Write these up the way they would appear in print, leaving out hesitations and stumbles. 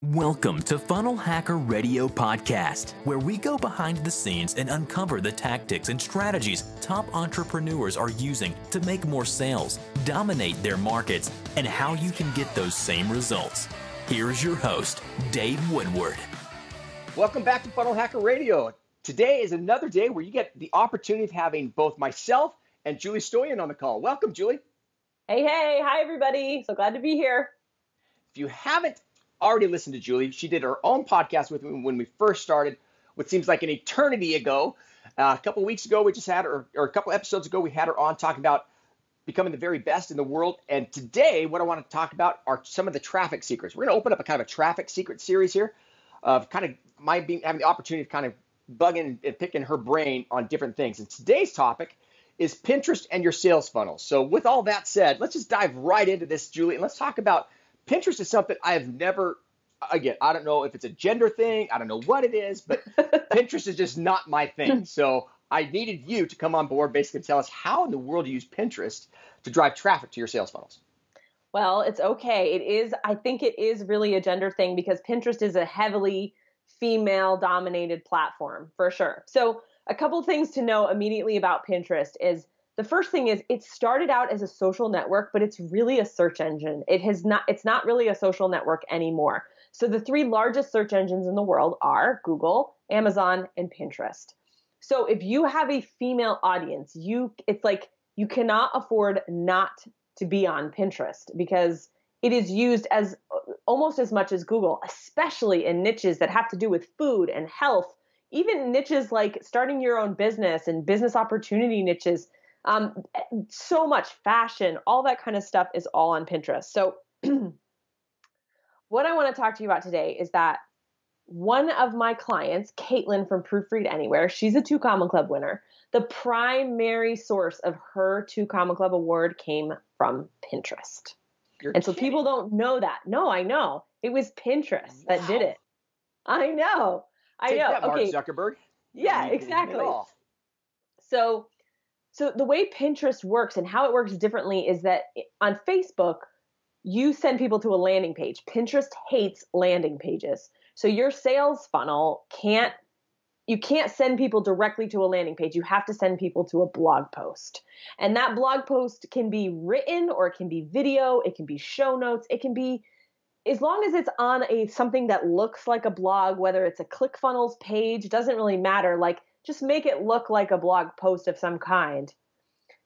Welcome to Funnel Hacker Radio Podcast, where we go behind the scenes and uncover the tactics and strategies top entrepreneurs are using to make more sales, dominate their markets, and how you can get those same results. Here's your host, Dave Woodward. Welcome back to Funnel Hacker Radio. Today is another day where you get the opportunity of having both myself and Julie Stoian on the call. Welcome, Julie. Hey, hi, everybody. So glad to be here. If you haven't already listened to Julie, she did her own podcast with me when we first started, what seems like an eternity ago. A couple of weeks ago, we just had her, or a couple episodes ago, we had her on talking about becoming the very best in the world. And today, what I want to talk about are some of the traffic secrets. We're going to open up a kind of a traffic secret series here of kind of having the opportunity of kind of bugging and picking her brain on different things. And today's topic is Pinterest and your sales funnels. So with all that said, let's just dive right into this, Julie, and let's talk about Pinterest is something I have never, again, I don't know if it's a gender thing, I don't know what it is, but Pinterest is just not my thing. So I needed you to come on board, basically tell us how in the world you use Pinterest to drive traffic to your sales funnels. Well, it's okay. I think it is really a gender thing because Pinterest is a heavily female-dominated platform, for sure. So a couple things to know immediately about Pinterest is, the first thing is it started out as a social network, but it's really a search engine. It's not really a social network anymore. So the three largest search engines in the world are Google, Amazon, and Pinterest. So if you have a female audience, it's like you cannot afford not to be on Pinterest because it is used as almost as much as Google, especially in niches that have to do with food and health, even niches like starting your own business and business opportunity niches. So much fashion, all that kind of stuff is all on Pinterest. So what I want to talk to you about today is that one of my clients, Caitlin from Proofread Anywhere, she's a 2 Comma Club winner. The primary source of her 2 Comma Club award came from Pinterest. So people don't know that. No, I know. It was Pinterest that did it. I know. Take that, Mark Okay. Zuckerberg. Yeah, exactly. So the way Pinterest works and how it works differently is that on Facebook, you send people to a landing page. Pinterest hates landing pages. So your sales funnel you can't send people directly to a landing page. You have to send people to a blog post. And that blog post can be written or it can be video. It can be show notes. It can be, as long as it's on something that looks like a blog, whether it's a ClickFunnels page, doesn't really matter. Like, just make it look like a blog post of some kind.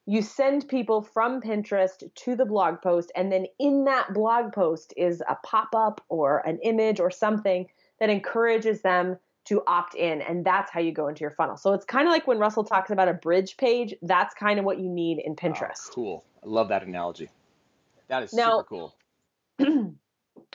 You send people from Pinterest to the blog post, and then in that blog post is a pop-up or an image or something that encourages them to opt in, and that's how you go into your funnel. So it's kind of like when Russell talks about a bridge page, that's kind of what you need in Pinterest. Oh, cool. I love that analogy. That is super cool.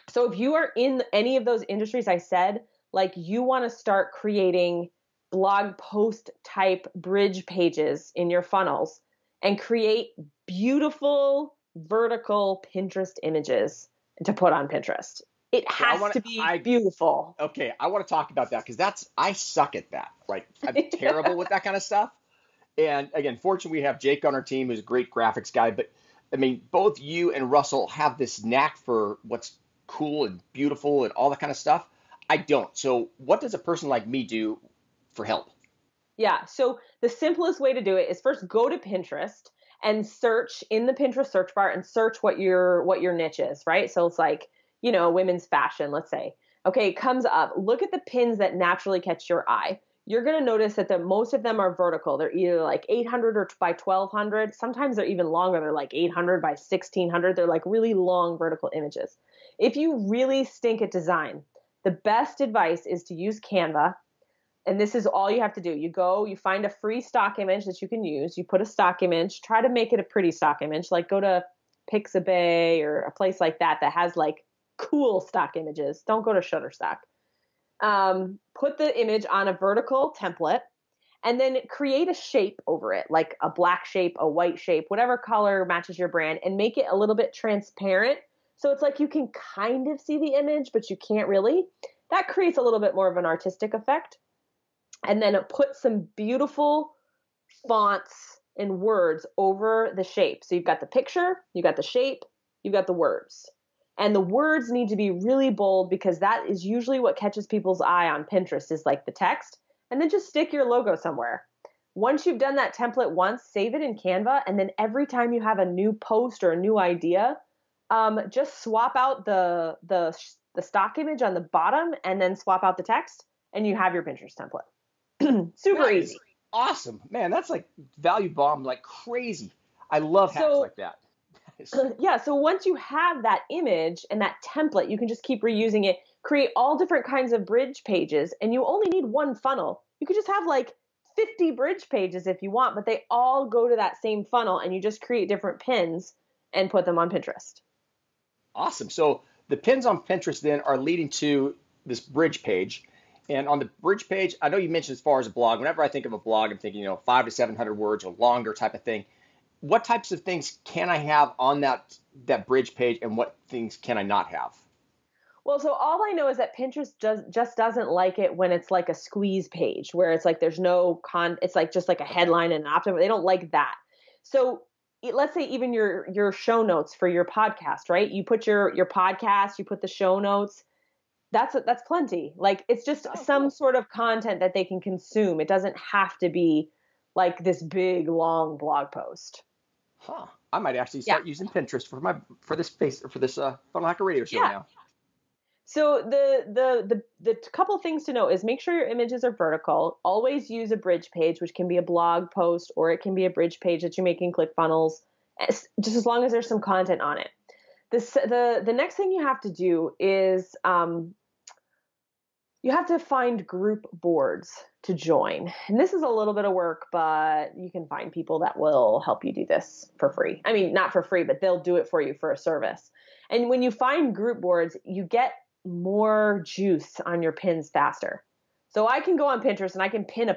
So if you are in any of those industries I said, like you want to start creating blog post type bridge pages in your funnels and create beautiful vertical Pinterest images to put on Pinterest. It has to be beautiful. Okay, I want to talk about that because I suck at that. Right, I'm terrible with that kind of stuff. And again, fortunately, we have Jake on our team, who's a great graphics guy. But I mean, both you and Russell have this knack for what's cool and beautiful and all that kind of stuff. I don't. So what does a person like me do for help? Yeah. So the simplest way to do it is first go to Pinterest and search in the Pinterest search bar and search what your niche is, right? So it's like, women's fashion, let's say. Okay, it comes up. Look at the pins that naturally catch your eye. You're going to notice that most of them are vertical. They're either like 800 or by 1200. Sometimes they're even longer. They're like 800 by 1600. They're like really long vertical images. If you really stink at design, the best advice is to use Canva. And this is all you have to do. You find a free stock image that you can use. You put a stock image, try to make it a pretty stock image, like go to Pixabay or a place like that has like cool stock images. Don't go to Shutterstock. Put the image on a vertical template and then create a shape over it, like a black shape, a white shape, whatever color matches your brand, and make it a little bit transparent. So it's like you can kind of see the image, but you can't really. That creates a little bit more of an artistic effect. And then put some beautiful fonts and words over the shape. So you've got the picture, you've got the shape, you've got the words. And the words need to be really bold because that is usually what catches people's eye on Pinterest is like the text. And then just stick your logo somewhere. Once you've done that template once, save it in Canva. And then every time you have a new post or a new idea, just swap out the stock image on the bottom and then swap out the text and you have your Pinterest template. Super easy. Awesome. Man, that's like value bomb like crazy. I love hacks like that. Yeah, so once you have that image and that template, you can just keep reusing it, create all different kinds of bridge pages, and you only need one funnel. You could just have like 50 bridge pages if you want, but they all go to that same funnel, and you just create different pins and put them on Pinterest. Awesome. So the pins on Pinterest then are leading to this bridge page. And on the bridge page, I know you mentioned as far as a blog, whenever I think of a blog, I'm thinking, 500 to 700 words or longer type of thing. What types of things can I have on that bridge page and what things can I not have? Well, so all I know is that Pinterest just doesn't like it when it's like a squeeze page where it's like there's no it's like just like a headline and an opt-in. They don't like that. So let's say even your show notes for your podcast, right? You put your podcast, you put the show notes. That's plenty. Like it's just some sort of content that they can consume. It doesn't have to be like this big long blog post. Huh. I might actually start using Pinterest for this Funnel Hacker Radio show now. So the couple things to know is make sure your images are vertical. Always use a bridge page, which can be a blog post or it can be a bridge page that you make in ClickFunnels, just as long as there's some content on it. The next thing you have to do is you have to find group boards to join. And this is a little bit of work, but you can find people that will help you do this for free. I mean, not for free, but they'll do it for you for a service. And when you find group boards, you get more juice on your pins faster. So I can go on Pinterest and I can pin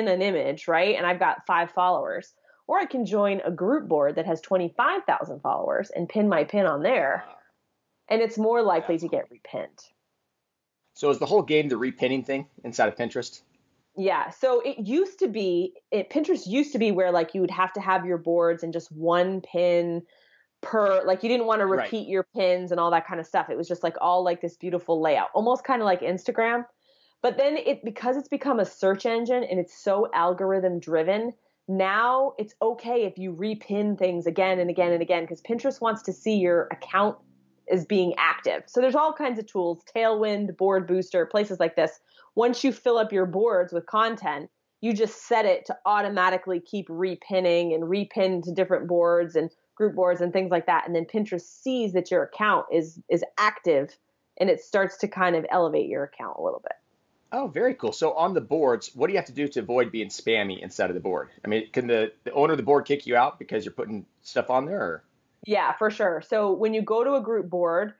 an image, right? And I've got 5 followers. Or I can join a group board that has 25,000 followers and pin my pin on there. And it's more likely to get repinned. So is the whole game the repinning thing inside of Pinterest? Yeah. So Pinterest used to be where like you would have to have your boards and just one pin per, like you didn't want to repeat your pins and all that kind of stuff. It was just like all like this beautiful layout, almost kind of like Instagram. But then because it's become a search engine and it's so algorithm driven, now it's okay if you repin things again and again and again because Pinterest wants to see your account is being active. So there's all kinds of tools, Tailwind, Board Booster, places like this. Once you fill up your boards with content, you just set it to automatically keep repinning and repin to different boards and group boards and things like that. And then Pinterest sees that your account is active and it starts to kind of elevate your account a little bit. Oh, very cool. So on the boards, what do you have to do to avoid being spammy inside of the board? I mean, can the owner of the board kick you out because you're putting stuff on there? Or? Yeah, for sure. So when you go to a group board,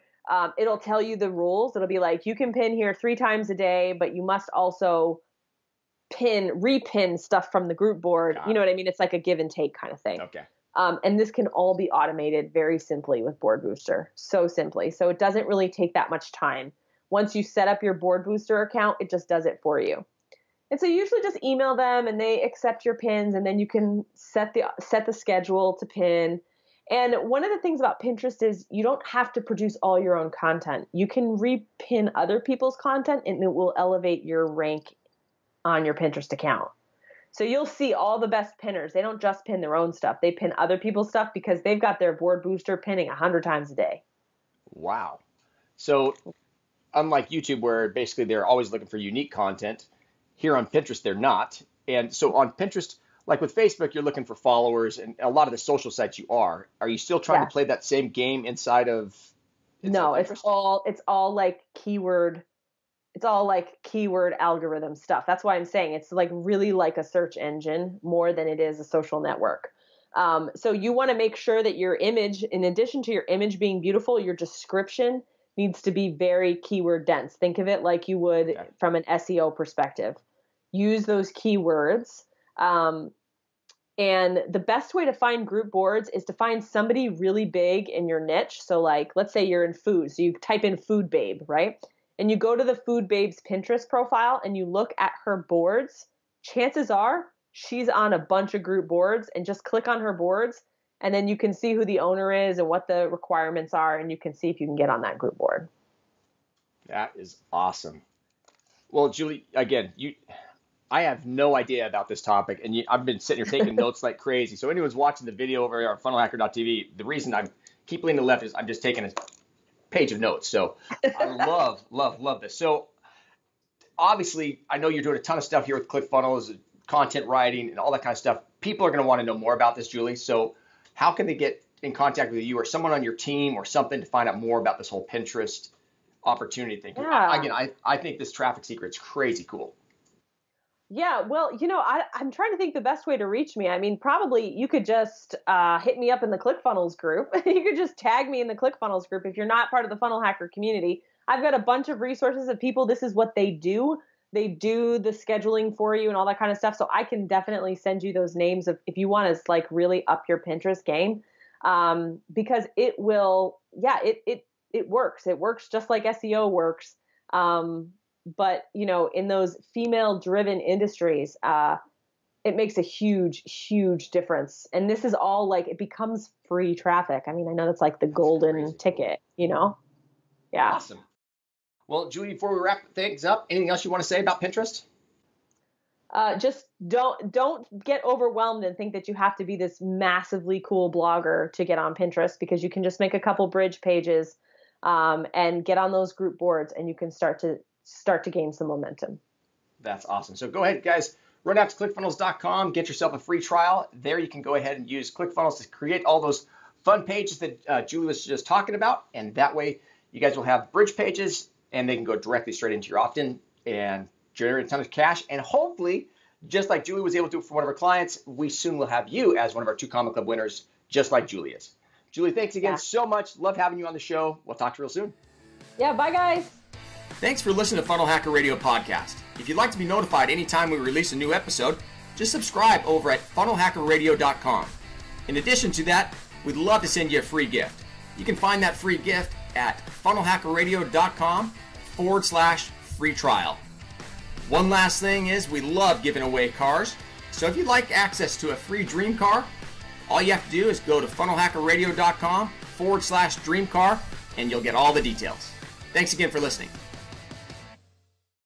it'll tell you the rules. It'll be like, you can pin here 3 times a day, but you must also repin stuff from the group board. You know what I mean? It's like a give and take kind of thing. Okay. And this can all be automated very simply with Board Booster. So simply. So it doesn't really take that much time. Once you set up your Board Booster account, it just does it for you. And so you usually just email them and they accept your pins and then you can set the schedule to pin. And one of the things about Pinterest is you don't have to produce all your own content. You can repin other people's content and it will elevate your rank on your Pinterest account. So you'll see all the best pinners. They don't just pin their own stuff. They pin other people's stuff because they've got their Board Booster pinning 100 times a day. Wow. So unlike YouTube, where basically they're always looking for unique content, here on Pinterest, they're not. And so on Pinterest, like with Facebook, you're looking for followers, and a lot of the social sites you are. Are you still trying to play that same game inside of No, Pinterest? it's all like keyword. It's all like keyword algorithm stuff. That's why I'm saying it's like really like a search engine more than it is a social network. So you want to make sure that your image, in addition to your image being beautiful, your description needs to be very keyword dense. Think of it like you would from an SEO perspective. Use those keywords. And the best way to find group boards is to find somebody really big in your niche. So like, let's say you're in food. So you type in food babe, right? And you go to the food babe's Pinterest profile and you look at her boards. Chances are she's on a bunch of group boards, and just click on her boards And then you can see who the owner is and what the requirements are, and you can see if you can get on that group board. That is awesome. Well, Julie, again, I have no idea about this topic, and I've been sitting here taking notes like crazy. So anyone's watching the video over here on funnelhacker.tv, the reason I keep leaning left is I'm just taking a page of notes. So I love this. So obviously, I know you're doing a ton of stuff here with ClickFunnels, content writing, and all that kind of stuff. People are going to want to know more about this, Julie. So how can they get in contact with you or someone on your team or something to find out more about this whole Pinterest opportunity thing? Yeah. Again, I think this traffic secret's crazy cool. Yeah, well, I'm trying to think the best way to reach me. I mean, probably you could just hit me up in the ClickFunnels group. You could just tag me in the ClickFunnels group if you're not part of the Funnel Hacker community. I've got a bunch of resources of people. This is what they do. They do the scheduling for you and all that kind of stuff. So I can definitely send you those names if you want to like really up your Pinterest game, because it will. Yeah, it works. It works just like SEO works. But, in those female-driven industries, it makes a huge, huge difference. And this is all like, it becomes free traffic. I mean, I know that's like the golden ticket, Yeah. Awesome. Well, Julie, before we wrap things up, anything else you want to say about Pinterest? Just don't get overwhelmed and think that you have to be this massively cool blogger to get on Pinterest, because you can just make a couple bridge pages and get on those group boards, and you can start to gain some momentum. That's awesome. So go ahead, guys, run out to clickfunnels.com, get yourself a free trial. There you can go ahead and use ClickFunnels to create all those fun pages that Julie was just talking about. And that way you guys will have bridge pages, and they can go directly straight into your opt-in and generate a ton of cash. And hopefully, just like Julie was able to do for one of her clients, we soon will have you as one of our 2 Comma Club winners, just like Julie is. Julie, thanks again so much. Love having you on the show. We'll talk to you real soon. Yeah, bye, guys. Thanks for listening to Funnel Hacker Radio Podcast. If you'd like to be notified anytime we release a new episode, just subscribe over at funnelhackerradio.com. In addition to that, we'd love to send you a free gift. You can find that free gift at funnelhackerradio.com/free trial. One last thing is we love giving away cars. So if you'd like access to a free dream car, all you have to do is go to funnelhackerradio.com/dream car, and you'll get all the details. Thanks again for listening.